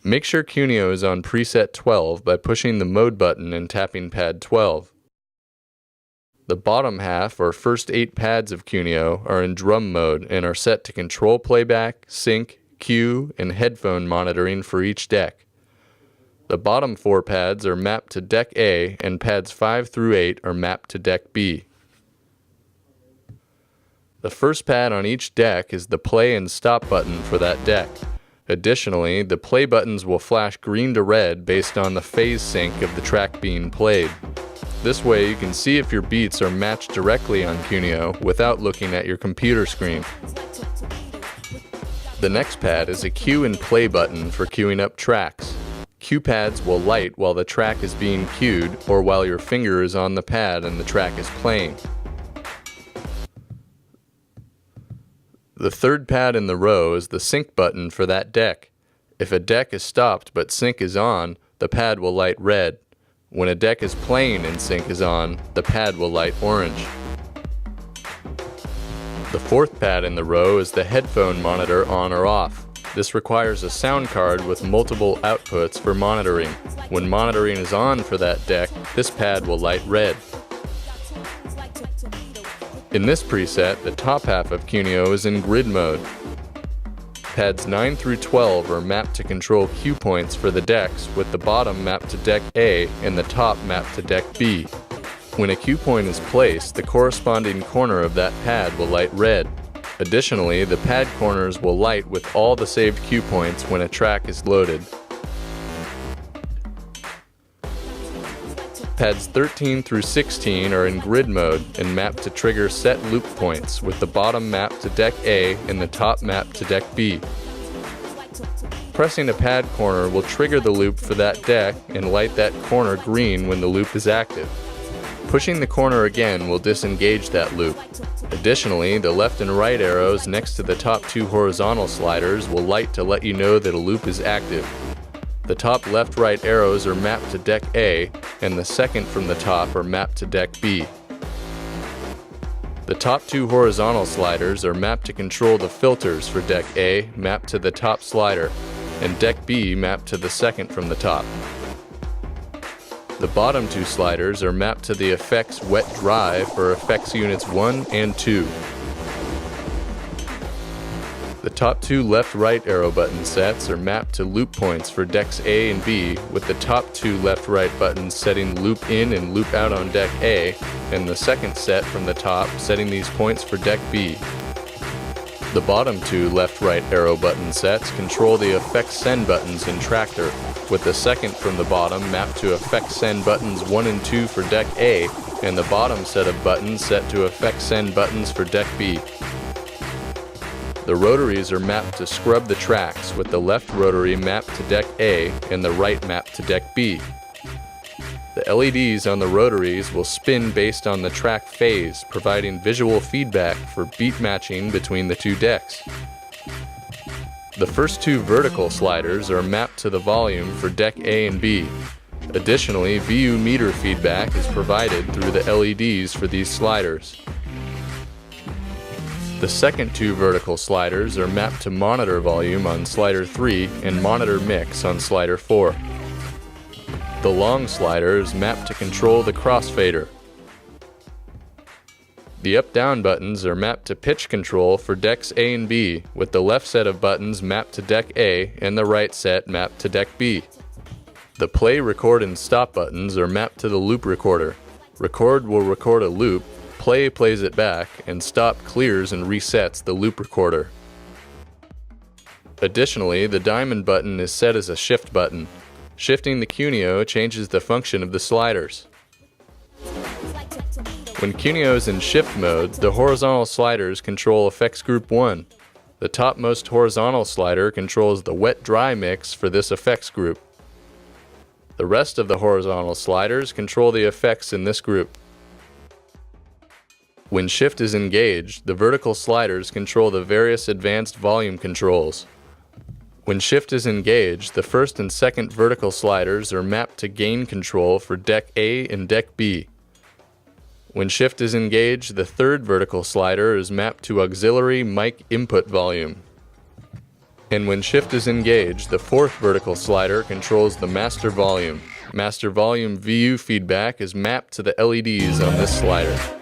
Make sure QuNeo is on preset 12 by pushing the mode button and tapping pad 12. The bottom half or first 8 pads of QuNeo are in drum mode and are set to control playback, sync, cue, and headphone monitoring for each deck. The bottom 4 pads are mapped to deck A and pads 5 through 8 are mapped to deck B. The first pad on each deck is the play and stop button for that deck. Additionally, the play buttons will flash green to red based on the phase sync of the track being played. This way you can see if your beats are matched directly on QuNeo without looking at your computer screen. The next pad is a cue and play button for queuing up tracks. Cue pads will light while the track is being cued or while your finger is on the pad and the track is playing. The third pad in the row is the sync button for that deck. If a deck is stopped but sync is on, the pad will light red. When a deck is playing and sync is on, the pad will light orange. The fourth pad in the row is the headphone monitor on or off. This requires a sound card with multiple outputs for monitoring. When monitoring is on for that deck, this pad will light red. In this preset, the top half of QuNeo is in grid mode. Pads 9 through 12 are mapped to control cue points for the decks, with the bottom mapped to deck A and the top mapped to deck B. When a cue point is placed, the corresponding corner of that pad will light red. Additionally, the pad corners will light with all the saved cue points when a track is loaded. Pads 13 through 16 are in grid mode and mapped to trigger set loop points, with the bottom mapped to deck A and the top mapped to deck B. Pressing a pad corner will trigger the loop for that deck and light that corner green when the loop is active. Pushing the corner again will disengage that loop. Additionally, the left and right arrows next to the top 2 horizontal sliders will light to let you know that a loop is active. The top left-right arrows are mapped to deck A, and the second from the top are mapped to deck B. The top 2 horizontal sliders are mapped to control the filters for deck A, mapped to the top slider, and deck B mapped to the second from the top. The bottom 2 sliders are mapped to the effects wet dry for effects units 1 and 2. The top 2 left-right arrow button sets are mapped to loop points for decks A and B, with the top 2 left-right buttons setting loop in and loop out on deck A, and the second set from the top setting these points for deck B. The bottom 2 left-right arrow button sets control the effects send buttons in Traktor, with the second from the bottom mapped to effects send buttons 1 and 2 for deck A, and the bottom set of buttons set to effects send buttons for deck B. The rotaries are mapped to scrub the tracks, with the left rotary mapped to deck A and the right mapped to deck B. The LEDs on the rotaries will spin based on the track phase, providing visual feedback for beat matching between the 2 decks. The first 2 vertical sliders are mapped to the volume for deck A and B. Additionally, VU meter feedback is provided through the LEDs for these sliders. The second 2 vertical sliders are mapped to monitor volume on slider 3 and monitor mix on slider 4. The long slider is mapped to control the crossfader. The up-down buttons are mapped to pitch control for decks A and B, with the left set of buttons mapped to deck A and the right set mapped to deck B. The play, record, and stop buttons are mapped to the loop recorder. Record will record a loop, play plays it back, and stop clears and resets the loop recorder. Additionally, the diamond button is set as a shift button. Shifting the QuNeo changes the function of the sliders. When QuNeo is in shift mode, the horizontal sliders control effects group 1. The topmost horizontal slider controls the wet-dry mix for this effects group. The rest of the horizontal sliders control the effects in this group. When shift is engaged, the vertical sliders control the various advanced volume controls. When shift is engaged, the first and second vertical sliders are mapped to gain control for deck A and deck B. When shift is engaged, the third vertical slider is mapped to auxiliary mic input volume. And when shift is engaged, the fourth vertical slider controls the master volume. Master volume VU feedback is mapped to the LEDs on this slider.